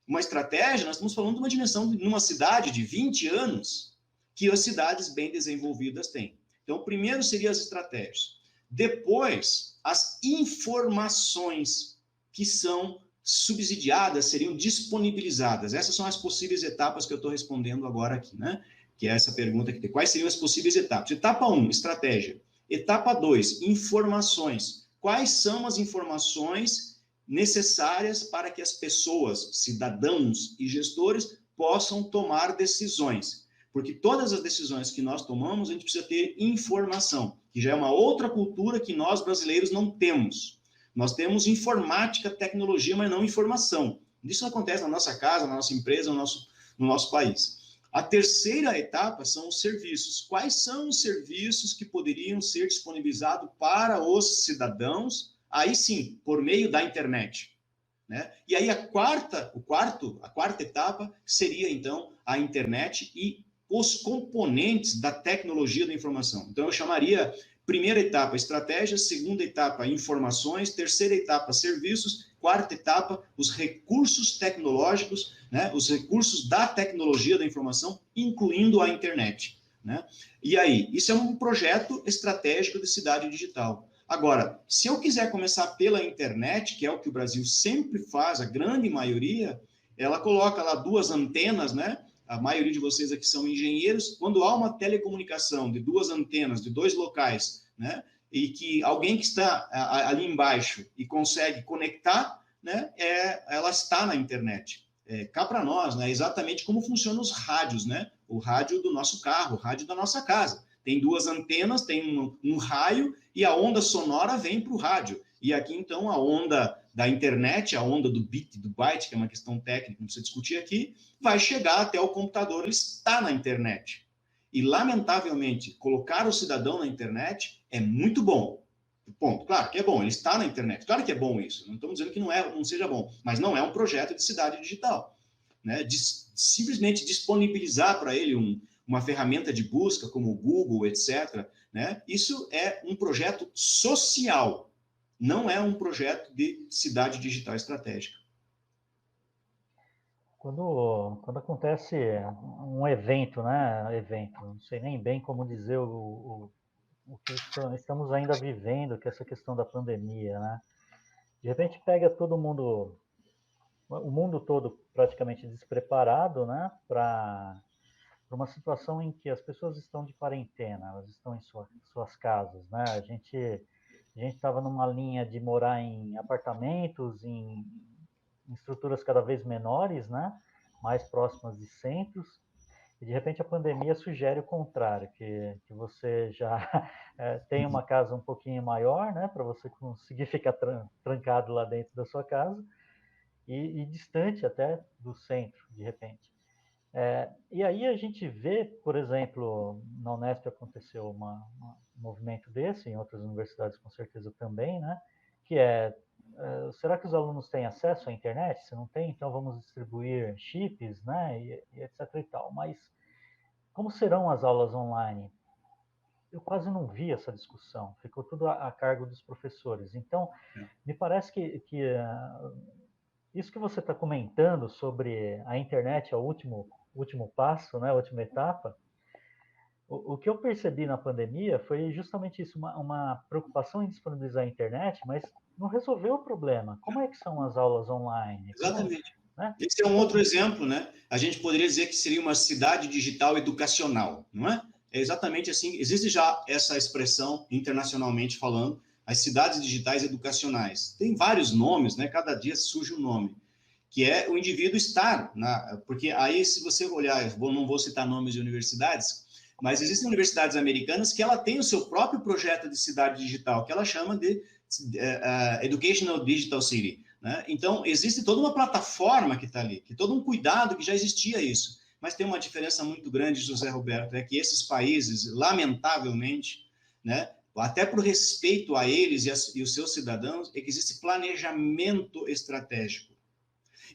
Uma estratégia, nós estamos falando de uma dimensão, numa cidade de 20 anos, que as cidades bem desenvolvidas têm. Então, o primeiro seria as estratégias. Depois, as informações que são subsidiadas seriam disponibilizadas. Essas são as possíveis etapas que eu estou respondendo agora aqui, né? Que é essa pergunta que tem. Quais seriam as possíveis etapas? Etapa 1, estratégia. Etapa 2, informações. Quais são as informações necessárias para que as pessoas, cidadãos e gestores, possam tomar decisões? Porque todas as decisões que nós tomamos, a gente precisa ter informação, que já é uma outra cultura que nós brasileiros não temos. Nós temos informática, tecnologia, mas não informação. Isso acontece na nossa casa, na nossa empresa, no nosso país. A terceira etapa são os serviços. Quais são os serviços que poderiam ser disponibilizados para os cidadãos, aí sim, por meio da internet, né? E aí a quarta etapa seria, então, a internet e os componentes da tecnologia da informação. Então, eu chamaria primeira etapa, estratégia, segunda etapa, informações, terceira etapa, serviços, quarta etapa, os recursos tecnológicos, né, os recursos da tecnologia da informação, incluindo a internet. Né? E aí, isso é um projeto estratégico de cidade digital. Agora, se eu quiser começar pela internet, que é o que o Brasil sempre faz, a grande maioria, ela coloca lá 2 antenas, né? A maioria de vocês aqui são engenheiros. Quando há uma telecomunicação de 2 antenas, de 2 locais, né? E que alguém que está ali embaixo e consegue conectar, né? Ela está na internet. Cá para nós, né? Exatamente como funcionam os rádios, né? O rádio do nosso carro, o rádio da nossa casa. Tem 2 antenas, tem um raio e a onda sonora vem para o rádio. E aqui, então, a onda da internet, a onda do bit, do byte, que é uma questão técnica, não precisa discutir aqui, vai chegar até o computador, ele está na internet. E, lamentavelmente, colocar o cidadão na internet é muito bom. Ponto. Claro que é bom, ele está na internet. Claro que é bom isso. Não estamos dizendo que não seja bom, mas não é um projeto de cidade digital. Né? Simplesmente disponibilizar para ele uma ferramenta de busca, como o Google, etc., né? Isso é um projeto social, não é um projeto de cidade digital estratégica. Quando acontece um evento, né? Não sei nem bem como dizer o que estamos ainda vivendo, que é essa questão da pandemia, né? De repente pega todo mundo, o mundo todo praticamente despreparado, né? Para uma situação em que as pessoas estão de quarentena, elas estão em suas casas, né? A gente estava numa linha de morar em apartamentos, em estruturas cada vez menores, né? Mais próximas de centros. E de repente a pandemia sugere o contrário, que você já tem uma casa um pouquinho maior, né? Para você conseguir ficar trancado lá dentro da sua casa e distante até do centro, de repente. E aí a gente vê, por exemplo, na Unesp aconteceu um movimento desse, em outras universidades com certeza também, né? Que será que os alunos têm acesso à internet? Se não tem, então vamos distribuir chips, né? E etc e tal. Mas como serão as aulas online? Eu quase não vi essa discussão, ficou tudo a cargo dos professores. Então, me parece que isso que você está comentando sobre a internet é o último passo, né, a última etapa. O que eu percebi na pandemia foi justamente isso, uma preocupação em disponibilizar a internet, mas não resolveu o problema. Como é que são as aulas online? Exatamente. Né? Esse é um outro exemplo, né? A gente poderia dizer que seria uma cidade digital educacional, não é? É exatamente assim. Existe já essa expressão internacionalmente falando, as cidades digitais educacionais. Tem vários nomes, né? Cada dia surge um nome, que é o indivíduo estar porque aí, se você olhar, não vou citar nomes de universidades, mas existem universidades americanas que ela tem o seu próprio projeto de cidade digital, que ela chama de Educational Digital City. Né? Então, existe toda uma plataforma que está ali, que todo um cuidado que já existia isso. Mas tem uma diferença muito grande, José Roberto, é que esses países, lamentavelmente, né, até por respeito a eles e os seus cidadãos, é que existe planejamento estratégico.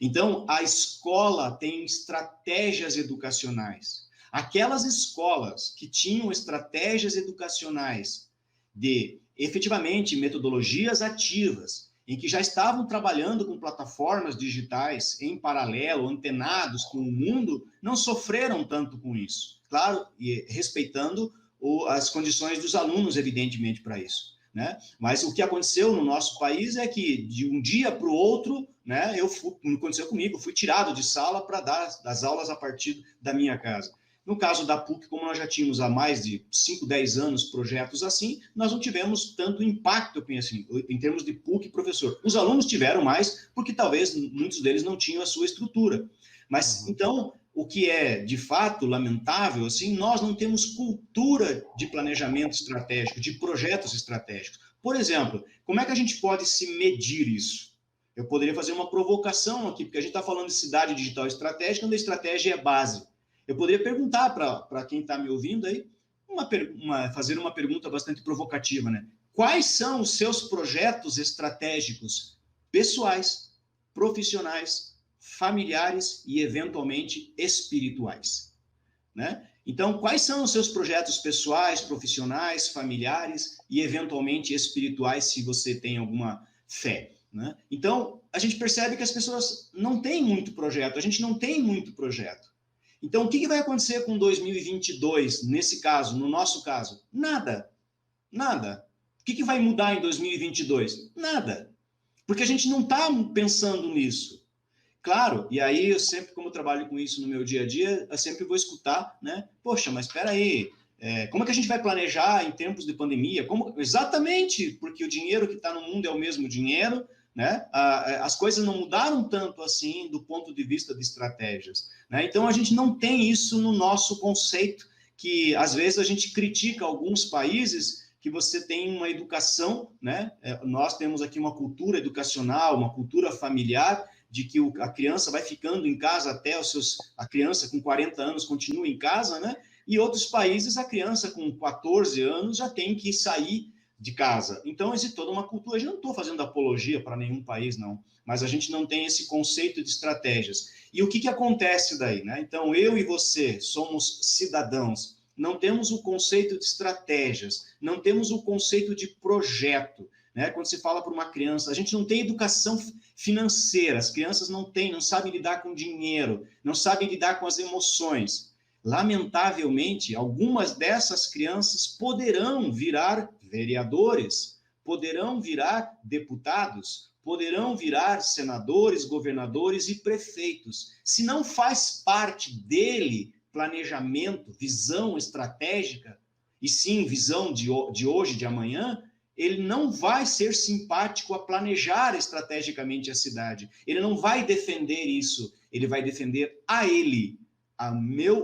Então, a escola tem estratégias educacionais. Aquelas escolas que tinham estratégias educacionais de, efetivamente, metodologias ativas, em que já estavam trabalhando com plataformas digitais em paralelo, antenados com o mundo, não sofreram tanto com isso. Claro, e respeitando as condições dos alunos, evidentemente, para isso. Né? Mas o que aconteceu no nosso país é que, de um dia para o outro, né, aconteceu comigo, eu fui tirado de sala para dar as aulas a partir da minha casa. No caso da PUC, como nós já tínhamos há mais de 5, 10 anos projetos assim, nós não tivemos tanto impacto, assim, em termos de PUC professor. Os alunos tiveram mais, porque talvez muitos deles não tinham a sua estrutura. Mas, então, o que é, de fato, lamentável, assim, nós não temos cultura de planejamento estratégico, de projetos estratégicos. Por exemplo, como é que a gente pode se medir isso? Eu poderia fazer uma provocação aqui, porque a gente está falando de cidade digital estratégica, onde a estratégia é base. Eu poderia perguntar para quem está me ouvindo aí, fazer uma pergunta bastante provocativa, né? Quais são os seus projetos estratégicos pessoais, profissionais, familiares e, eventualmente, espirituais? Né? Então, quais são os seus projetos pessoais, profissionais, familiares e, eventualmente, espirituais, se você tem alguma fé, né? Então, a gente percebe que as pessoas não têm muito projeto, a gente não tem muito projeto. Então, o que vai acontecer com 2022, nesse caso, no nosso caso? Nada. Nada. O que vai mudar em 2022? Nada. Porque a gente não está pensando nisso. Claro, e aí eu sempre, como eu trabalho com isso no meu dia a dia, eu sempre vou escutar, né? Poxa, mas espera aí, como é que a gente vai planejar em tempos de pandemia? Exatamente, porque o dinheiro que está no mundo é o mesmo dinheiro, né? As coisas não mudaram tanto assim do ponto de vista de estratégias, né? Então a gente não tem isso no nosso conceito, que às vezes a gente critica alguns países que você tem uma educação, né? Nós temos aqui uma cultura educacional, uma cultura familiar, de que a criança vai ficando em casa até a criança com 40 anos continua em casa, né? E outros países, a criança com 14 anos já tem que sair de casa. Então, existe toda uma cultura. Eu não estou fazendo apologia para nenhum país, não, mas a gente não tem esse conceito de estratégias. E o que acontece daí, né? Então, eu e você somos cidadãos, não temos o conceito de estratégias, não temos o conceito de projeto, né? Quando se fala para uma criança, a gente não tem educação financeira, as crianças não sabem lidar com dinheiro, não sabem lidar com as emoções. Lamentavelmente, algumas dessas crianças poderão virar vereadores, poderão virar deputados, poderão virar senadores, governadores e prefeitos. Se não faz parte dele planejamento, visão estratégica, e sim visão de hoje, de amanhã, ele não vai ser simpático a planejar estrategicamente a cidade. Ele não vai defender isso, ele vai defender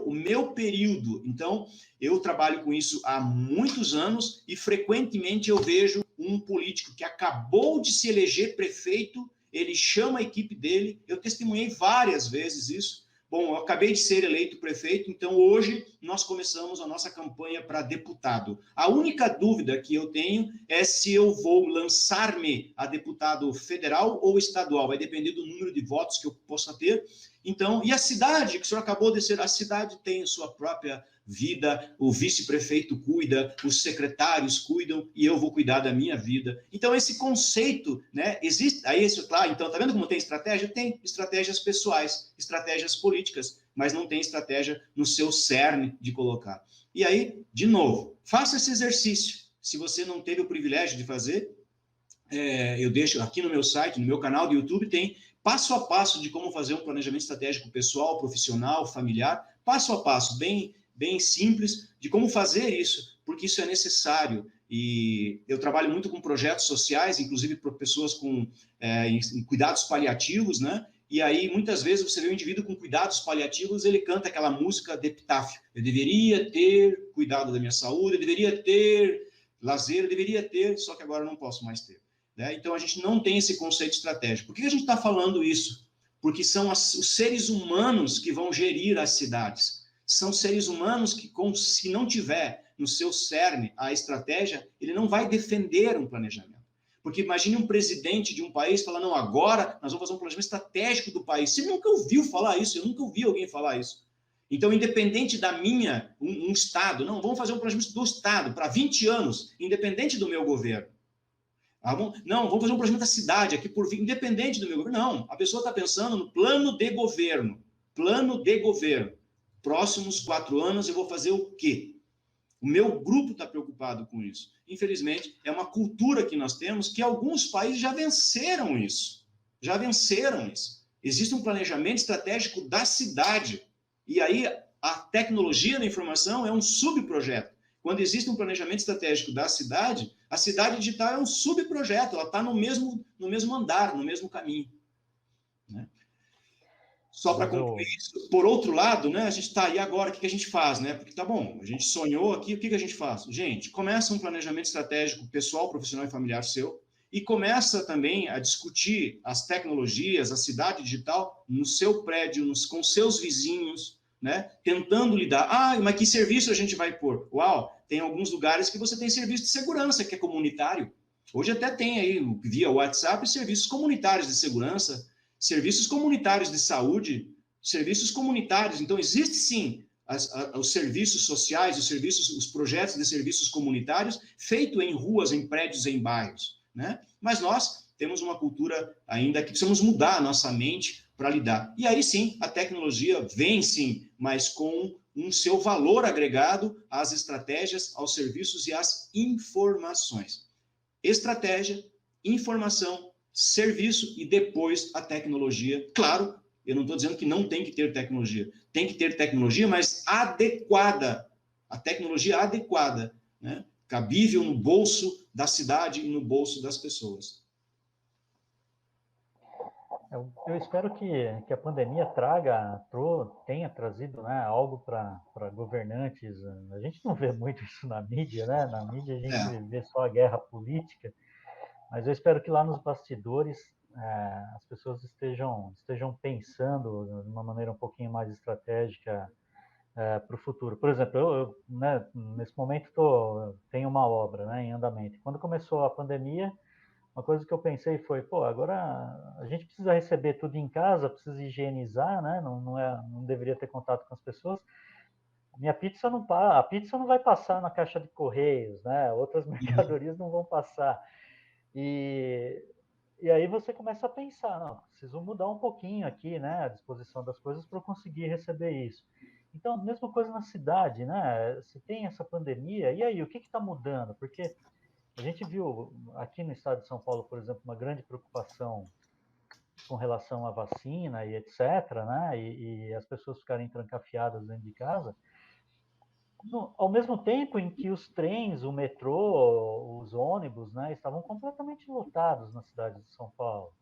o meu período. Então, eu trabalho com isso há muitos anos e frequentemente eu vejo um político que acabou de se eleger prefeito, ele chama a equipe dele, eu testemunhei várias vezes isso. Bom, eu acabei de ser eleito prefeito, então hoje nós começamos a nossa campanha para deputado. A única dúvida que eu tenho é se eu vou lançar-me a deputado federal ou estadual, vai depender do número de votos que eu possa ter. Então, e a cidade, que o senhor acabou de ser, a cidade tem a sua própria vida, o vice-prefeito cuida, os secretários cuidam e eu vou cuidar da minha vida. Então, esse conceito, né, existe, aí isso, claro, então, tá vendo como tem estratégia? Tem estratégias pessoais, estratégias políticas, mas não tem estratégia no seu cerne de colocar. E aí, de novo, faça esse exercício. Se você não teve o privilégio de fazer, eu deixo aqui no meu site, no meu canal do YouTube, tem passo a passo de como fazer um planejamento estratégico pessoal, profissional, familiar, passo a passo, bem simples, de como fazer isso, porque isso é necessário. E eu trabalho muito com projetos sociais, inclusive para pessoas em cuidados paliativos, né? E aí, muitas vezes, você vê um indivíduo com cuidados paliativos, ele canta aquela música de epitáfio. Eu deveria ter cuidado da minha saúde, eu deveria ter lazer, eu deveria ter, só que agora eu não posso mais ter. Né? Então, a gente não tem esse conceito estratégico. Por que a gente está falando isso? Porque são os seres humanos que vão gerir as cidades. São seres humanos que, se não tiver no seu cerne a estratégia, ele não vai defender um planejamento. Porque imagine um presidente de um país falando, não, agora nós vamos fazer um planejamento estratégico do país. Você nunca ouviu falar isso, eu nunca ouvi alguém falar isso. Então, independente da um Estado, não, vamos fazer um planejamento do Estado para 20 anos, independente do meu governo. Não, vamos fazer um planejamento da cidade, aqui independente do meu governo. Não, a pessoa está pensando no plano de governo. Plano de governo. Próximos 4 anos eu vou fazer o quê? O meu grupo está preocupado com isso. Infelizmente, é uma cultura que nós temos que alguns países já venceram isso. Já venceram isso. Existe um planejamento estratégico da cidade. E aí, a tecnologia da informação é um subprojeto. Quando existe um planejamento estratégico da cidade, a cidade digital é um subprojeto. Ela está no mesmo andar, no mesmo caminho. Né? Só para concluir isso, por outro lado, né, a gente está aí agora, o que a gente faz? Né? Porque tá bom, a gente sonhou aqui, o que a gente faz? Gente, começa um planejamento estratégico pessoal, profissional e familiar seu, e começa também a discutir as tecnologias, a cidade digital, no seu prédio, com seus vizinhos, né? Tentando lidar. Ah, mas que serviço a gente vai pôr? Uau, tem alguns lugares que você tem serviço de segurança, que é comunitário. Hoje até tem aí, via WhatsApp, serviços comunitários de segurança, serviços comunitários de saúde, serviços comunitários. Então, existe sim os serviços sociais, os projetos de serviços comunitários, feito em ruas, em prédios, em bairros, né? Mas nós temos uma cultura ainda que precisamos mudar a nossa mente para lidar. E aí sim, a tecnologia vem sim, mas com um seu valor agregado às estratégias, aos serviços e às informações. Estratégia, informação, serviço e depois a tecnologia. Claro, eu não estou dizendo que não tem que ter tecnologia. Tem que ter tecnologia, mas adequada. A tecnologia adequada, né? Cabível no bolso da cidade e no bolso das pessoas. Eu espero que a pandemia tenha trazido, né, algo para governantes. A gente não vê muito isso na mídia, né? Na mídia a gente vê só a guerra política, mas eu espero que lá nos bastidores as pessoas estejam pensando de uma maneira um pouquinho mais estratégica para o futuro. Por exemplo, né, nesse momento tenho uma obra, né, em andamento. Quando começou a pandemia, uma coisa que eu pensei foi, agora a gente precisa receber tudo em casa, precisa higienizar, né? Não deveria ter contato com as pessoas. A pizza não vai passar na caixa de correios, né? Outras mercadorias não vão passar. E aí você começa a pensar, não, preciso mudar um pouquinho aqui, né? A disposição das coisas para eu conseguir receber isso. Então, mesma coisa na cidade, né? Se tem essa pandemia, e aí, o que está mudando? Porque a gente viu aqui no estado de São Paulo, por exemplo, uma grande preocupação com relação à vacina e etc., né? E as pessoas ficarem trancafiadas dentro de casa. Ao mesmo tempo em que os trens, o metrô, os ônibus, né, estavam completamente lotados na cidade de São Paulo.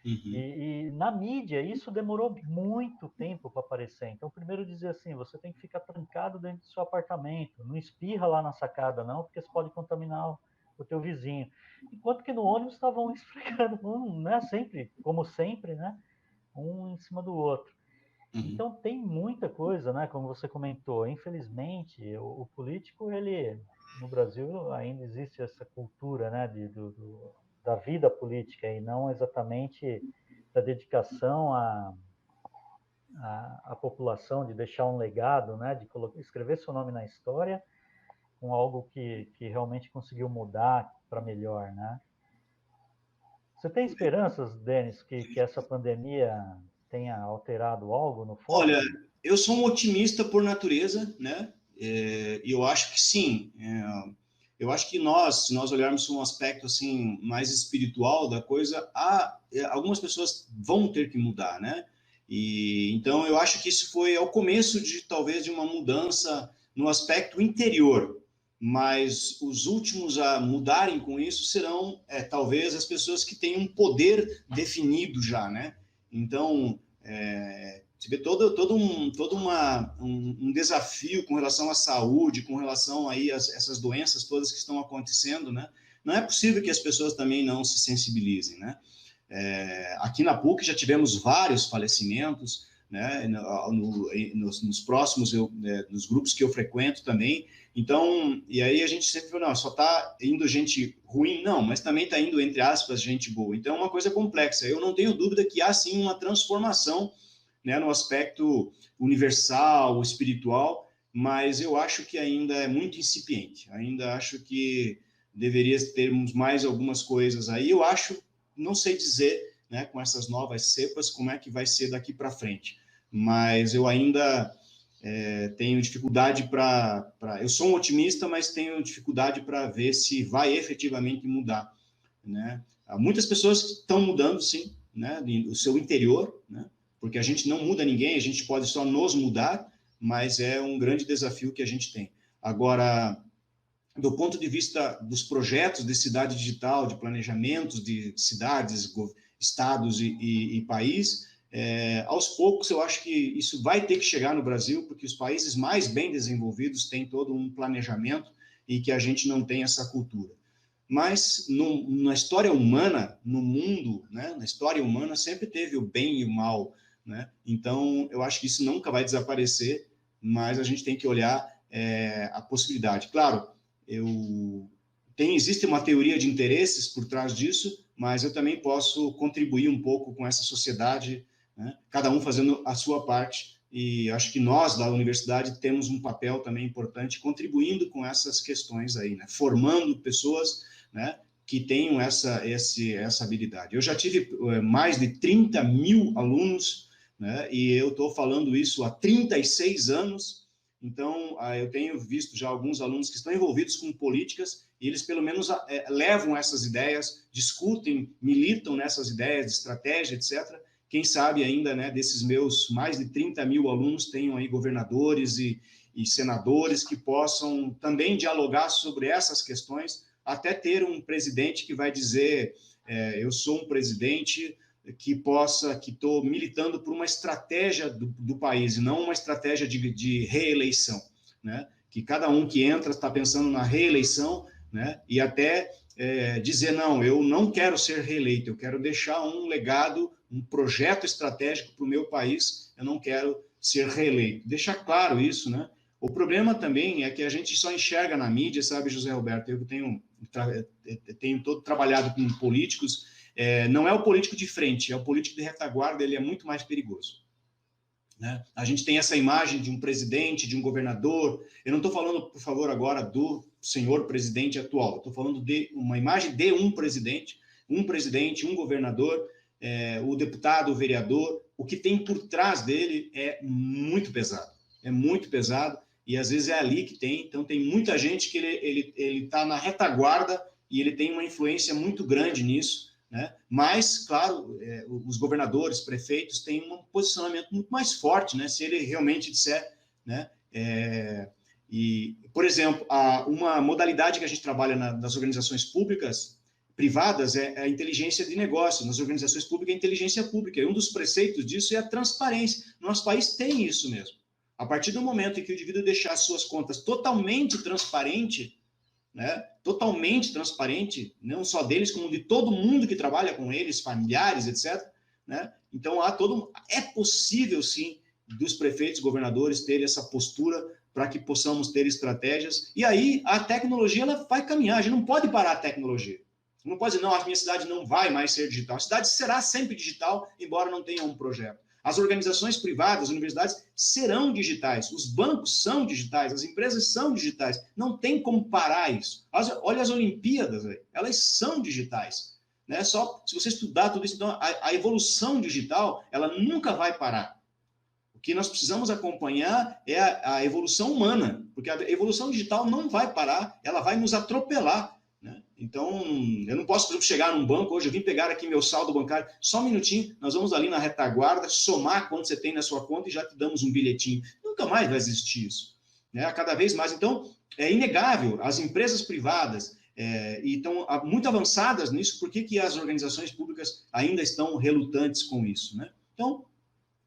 Uhum. E na mídia isso demorou muito tempo para aparecer. Então, primeiro dizer assim, você tem que ficar trancado dentro do seu apartamento, não espirra lá na sacada não, porque você pode contaminar o teu vizinho. Enquanto que no ônibus estavam esfregando, né, sempre, como sempre, né, um em cima do outro. Uhum. Então tem muita coisa, né, como você comentou. Infelizmente, o político, ele no Brasil ainda existe essa cultura, né, da vida política e não exatamente da dedicação à população, de deixar um legado, né, de escrever seu nome na história com algo que realmente conseguiu mudar para melhor, né? Você tem esperanças, Denis, que essa pandemia tenha alterado algo no foco? Olha, eu sou um otimista por natureza, né? E eu acho que sim. Eu acho que se nós olharmos um aspecto assim mais espiritual da coisa, algumas pessoas vão ter que mudar, né? E então eu acho que isso é o começo de talvez de uma mudança no aspecto interior. Mas os últimos a mudarem com isso serão talvez as pessoas que têm um poder definido já, né? Então você vê todo um desafio com relação à saúde, com relação aí a essas doenças todas que estão acontecendo, né? Não é possível que as pessoas também não se sensibilizem, né? Aqui na PUC já tivemos vários falecimentos, né? Nos próximos, nos grupos que eu frequento também. Então, e aí a gente sempre fala, não, só está indo gente ruim, não, mas também está indo, entre aspas, gente boa. Então, é uma coisa complexa. Eu não tenho dúvida que há, sim, uma transformação, né, no aspecto universal, espiritual, mas eu acho que ainda é muito incipiente. Ainda acho que deveria termos mais algumas coisas aí. Eu acho, não sei dizer, né, com essas novas cepas, como é que vai ser daqui para frente. Mas eu ainda tenho dificuldade eu sou um otimista, mas tenho dificuldade para ver se vai efetivamente mudar, né? Há muitas pessoas que estão mudando, sim, né, o seu interior, né? Porque a gente não muda ninguém, a gente pode só nos mudar, mas é um grande desafio que a gente tem. Agora, do ponto de vista dos projetos de cidade digital, de planejamentos de cidades, estados e país, aos poucos eu acho que isso vai ter que chegar no Brasil, porque os países mais bem desenvolvidos têm todo um planejamento e que a gente não tem essa cultura. Mas na história humana, no mundo, né, na história humana sempre teve o bem e o mal, né? Então eu acho que isso nunca vai desaparecer, mas a gente tem que olhar a possibilidade. Claro, existe uma teoria de interesses por trás disso, mas eu também posso contribuir um pouco com essa sociedade, né? Cada um fazendo a sua parte e acho que nós, da universidade, temos um papel também importante, contribuindo com essas questões aí, né? Formando pessoas, né, que tenham essa habilidade. Eu já tive mais de 30 mil alunos, né, e eu estou falando isso há 36 anos, então eu tenho visto já alguns alunos que estão envolvidos com políticas, e eles pelo menos levam essas ideias, discutem, militam nessas ideias de estratégia, etc. Quem sabe ainda, né, desses meus mais de 30 mil alunos tenham aí governadores e senadores que possam também dialogar sobre essas questões, até ter um presidente que vai dizer, eu sou um presidente que estou militando por uma estratégia do país, e não uma estratégia de reeleição, né? Que cada um que entra está pensando na reeleição, né? E até dizer, não, eu não quero ser reeleito, eu quero deixar um legado, um projeto estratégico para o meu país, eu não quero ser reeleito. Deixar claro isso, né? O problema também é que a gente só enxerga na mídia, sabe, José Roberto, eu tenho todo trabalhado com políticos, não é o político de frente, é o político de retaguarda, ele é muito mais perigoso, né? A gente tem essa imagem de um presidente, de um governador, eu não estou falando, por favor, agora do senhor presidente atual, estou falando de uma imagem de um presidente, um governador, o deputado, o vereador, o que tem por trás dele é muito pesado, e às vezes é ali que então tem muita gente que ele está na retaguarda e ele tem uma influência muito grande nisso, né? Mas, claro, os governadores, prefeitos têm um posicionamento muito mais forte, né? Se ele realmente disser, né? E, por exemplo, uma modalidade que a gente trabalha nas organizações públicas, privadas, é a inteligência de negócio. Nas organizações públicas, é a inteligência pública. E um dos preceitos disso é a transparência. Nosso país tem isso mesmo. A partir do momento em que o indivíduo deixar suas contas totalmente transparente, né, não só deles, como de todo mundo que trabalha com eles, familiares, etc., né? Então, é possível, sim, dos prefeitos, governadores terem essa postura para que possamos ter estratégias. E aí, a tecnologia ela vai caminhar. A gente não pode parar a tecnologia. Não pode dizer, não, a minha cidade não vai mais ser digital. A cidade será sempre digital, embora não tenha um projeto. As organizações privadas, as universidades serão digitais, os bancos são digitais, as empresas são digitais. Não tem como parar isso. Olha as Olimpíadas, elas são digitais, né? Só se você estudar tudo isso, então a evolução digital, ela nunca vai parar. O que nós precisamos acompanhar é a evolução humana, porque a evolução digital não vai parar, ela vai nos atropelar. Então, eu não posso, por exemplo, chegar num banco hoje, eu vim pegar aqui meu saldo bancário, só um minutinho, nós vamos ali na retaguarda, somar quanto você tem na sua conta e já te damos um bilhetinho. Nunca mais vai existir isso, né? Cada vez mais. Então, é inegável, as empresas privadas estão muito avançadas nisso, por que as organizações públicas ainda estão relutantes com isso, né? Então,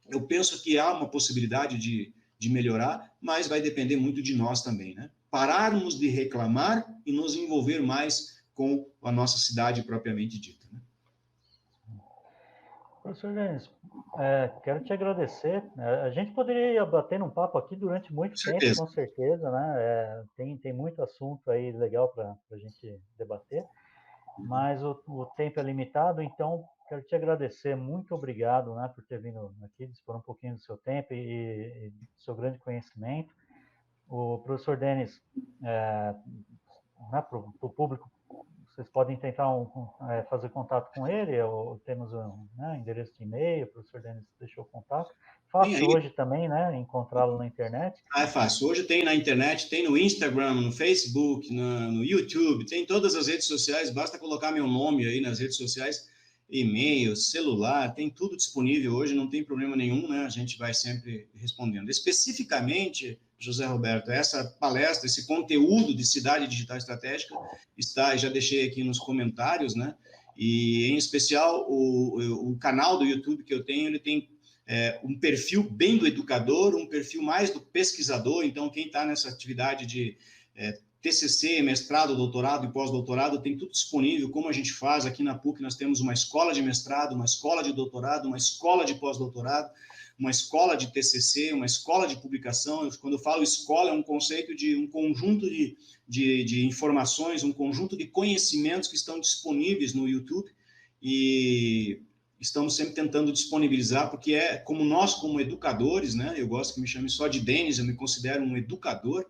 eu penso que há uma possibilidade de melhorar, mas vai depender muito de nós também, né? Pararmos de reclamar e nos envolver mais com a nossa cidade propriamente dita, né? Professor Denis, quero te agradecer. A gente poderia bater um papo aqui durante muito tempo, com certeza, né? Tem muito assunto aí legal para a gente debater, mas o tempo é limitado, então quero te agradecer. Muito obrigado, né, por ter vindo aqui, dispor um pouquinho do seu tempo e do seu grande conhecimento. O professor Denis, né, para o público, vocês podem tentar fazer contato com ele, temos endereço de e-mail, o professor Denis deixou o contato. Fácil hoje também, né, encontrá-lo na internet. É fácil. Hoje tem na internet, tem no Instagram, no Facebook, no YouTube, tem todas as redes sociais, basta colocar meu nome aí nas redes sociais, e-mail, celular, tem tudo disponível hoje, não tem problema nenhum, né? A gente vai sempre respondendo. Especificamente, José Roberto, essa palestra, esse conteúdo de Cidade Digital Estratégica já deixei aqui nos comentários, né? E, em especial, o canal do YouTube que eu tenho, ele tem um perfil bem do educador, um perfil mais do pesquisador. Então, quem está nessa atividade de TCC, mestrado, doutorado e pós-doutorado, tem tudo disponível, como a gente faz aqui na PUC. Nós temos uma escola de mestrado, uma escola de doutorado, uma escola de pós-doutorado, uma escola de TCC, uma escola de publicação. Quando eu falo escola, é um conceito de um conjunto de informações, um conjunto de conhecimentos que estão disponíveis no YouTube, e estamos sempre tentando disponibilizar, porque é como nós, como educadores, né? Eu gosto que me chamem só de Denis, eu me considero um educador,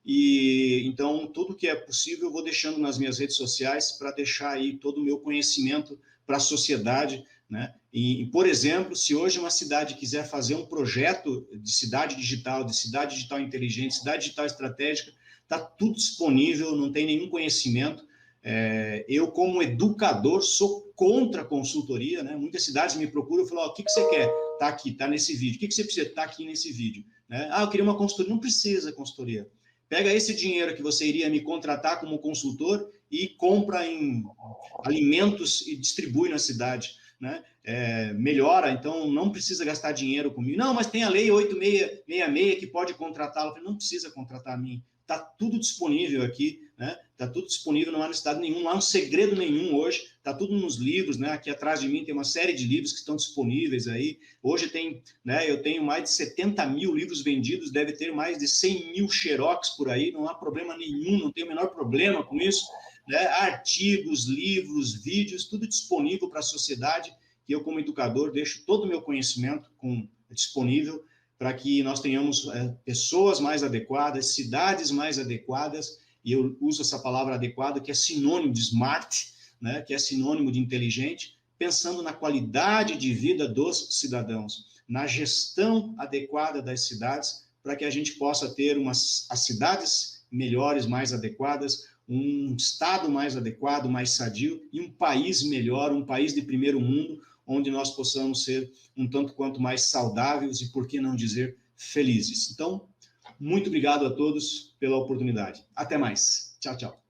e então tudo que é possível eu vou deixando nas minhas redes sociais para deixar aí todo o meu conhecimento para a sociedade, né? E, por exemplo, se hoje uma cidade quiser fazer um projeto de cidade digital inteligente, cidade digital estratégica, está tudo disponível, não tem nenhum conhecimento. Eu, como educador, sou contra a consultoria, né? Muitas cidades me procuram e falam, o que você quer? Está aqui, está nesse vídeo. O que você precisa? Está aqui nesse vídeo. Né? Eu queria uma consultoria. Não precisa consultoria. Pega esse dinheiro que você iria me contratar como consultor e compra em alimentos e distribui na cidade. Né? Melhora, então não precisa gastar dinheiro comigo. Não, mas tem a lei 8666 que pode contratá-lo. Não precisa contratar a mim. Está tudo disponível aqui, né? Está tudo disponível, não há necessidade nenhuma, não há um segredo nenhum hoje, está tudo nos livros, né? Aqui atrás de mim tem uma série de livros que estão disponíveis aí. Hoje tem, né? Eu tenho mais de 70 mil livros vendidos, deve ter mais de 100 mil xerox por aí, não há problema nenhum, não tem o menor problema com isso, né? Artigos, livros, vídeos, tudo disponível para a sociedade, que eu, como educador, deixo todo o meu conhecimento disponível para que nós tenhamos pessoas mais adequadas, cidades mais adequadas, e eu uso essa palavra adequada, que é sinônimo de smart, né, que é sinônimo de inteligente, pensando na qualidade de vida dos cidadãos, na gestão adequada das cidades, para que a gente possa ter as cidades melhores, mais adequadas, um estado mais adequado, mais sadio, e um país melhor, um país de primeiro mundo, onde nós possamos ser um tanto quanto mais saudáveis e, por que não dizer, felizes. Então, muito obrigado a todos pela oportunidade. Até mais. Tchau, tchau.